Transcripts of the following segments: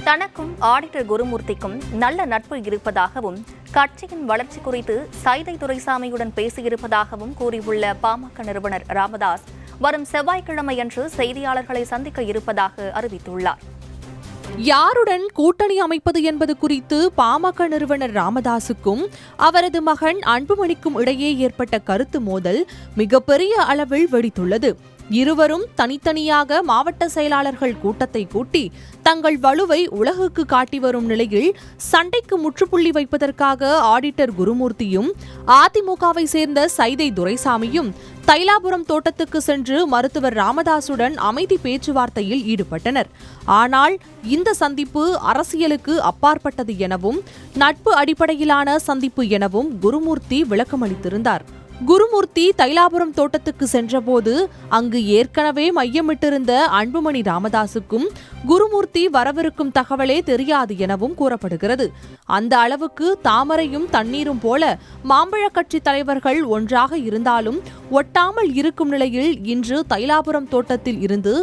தனக்கும் ஆடிட்டர் குருமூர்த்திக்கும் நல்ல நட்பு இருப்பதாகவும் கட்சியின் வளர்ச்சி குறித்து சைதை துரைசாமியுடன் பேசியிருப்பதாகவும் கூறியுள்ள பாமக நிறுவனர் ராமதாஸ் வரும் செவ்வாய்க்கிழமையன்று செய்தியாளர்களை சந்திக்க இருப்பதாக அறிவித்துள்ளார். யாருடன் கூட்டணி அமைப்பது என்பது குறித்து பாமக நிறுவனர் ராமதாசுக்கும் அவரது மகன் அன்புமணிக்கும் இடையே ஏற்பட்ட கருத்து மோதல் மிகப்பெரிய அளவில் வெடித்துள்ளது. இருவரும் தனித்தனியாக மாவட்ட செயலாளர்கள் கூட்டத்தை கூட்டி தங்கள் வலுவை உலகுக்கு காட்டி வரும் நிலையில் சண்டைக்கு முற்றுப்புள்ளி வைப்பதற்காக ஆடிட்டர் குருமூர்த்தியும் அதிமுகவை சேர்ந்த சைதை துரைசாமியும் தைலாபுரம் தோட்டத்துக்கு சென்று மருத்துவர் ராமதாசுடன் அமைதி பேச்சுவார்த்தையில் ஈடுபட்டனர். ஆனால் இந்த சந்திப்பு அரசியலுக்கு அப்பாற்பட்டது எனவும் நட்பு அடிப்படையிலான சந்திப்பு எனவும் குருமூர்த்தி விளக்கமளித்திருந்தார். குருமூர்த்தி தைலாபுரம் தோட்டத்துக்கு சென்றபோது அங்கு ஏற்கனவே மையமிட்டிருந்த அன்புமணி ராமதாசுக்கும் குருமூர்த்தி வரவிருக்கும் தகவலே தெரியாது எனவும் கூறப்படுகிறது. அந்த அளவுக்கு தாமரையும் தண்ணீரும் போல மாம்பழ கட்சி தலைவர்கள் ஒன்றாக இருந்தாலும் ஒட்டாமல் இருக்கும் நிலையில் இன்று தைலாபுரம் தோட்டத்தில் இருந்து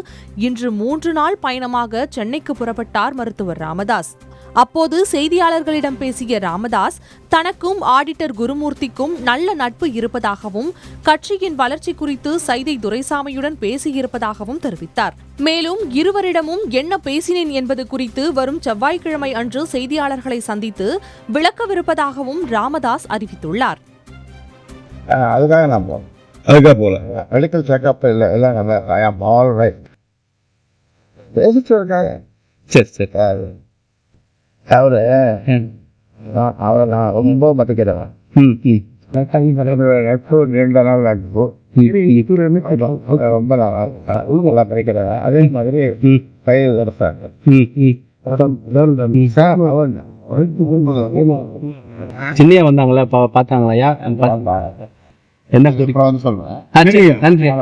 இன்று 3 நாள் பயணமாக சென்னைக்கு புறப்பட்டார் மருத்துவர் ராமதாஸ். அப்போது செய்தியாளர்களிடம் பேசிய ராமதாஸ் தனக்கும் ஆடிட்டர் குருமூர்த்திக்கும் நல்ல நட்பு இருப்பதாகவும் கட்சியின் வளர்ச்சி குறித்து சைதை துரைசாமியுடன் பேசியிருப்பதாகவும் தெரிவித்தார். மேலும் இருவரிடமும் என்ன பேசினேன் என்பது குறித்து வரும் செவ்வாய்க்கிழமை அன்று செய்தியாளர்களை சந்தித்து விளக்கவிருப்பதாகவும் ராமதாஸ் அறிவித்துள்ளார். அதுக்காக நான் போகணும். அதுக்காக போகல. மெடிக்கல் செக்அப் இல்லை எல்லாம் நல்லா ஆல் ரைட் பேசிட்டு. சரி அவரை நான் ரொம்ப மதிக்கிறேன். நீண்ட நாள் ரொம்ப நல்லா கிடைக்கிறேன். அதே மாதிரி பயிர் எடுத்தாங்க. சின்னையா வந்தாங்களா பார்த்தாங்களா? என்ன சொல்றேன். நன்றி.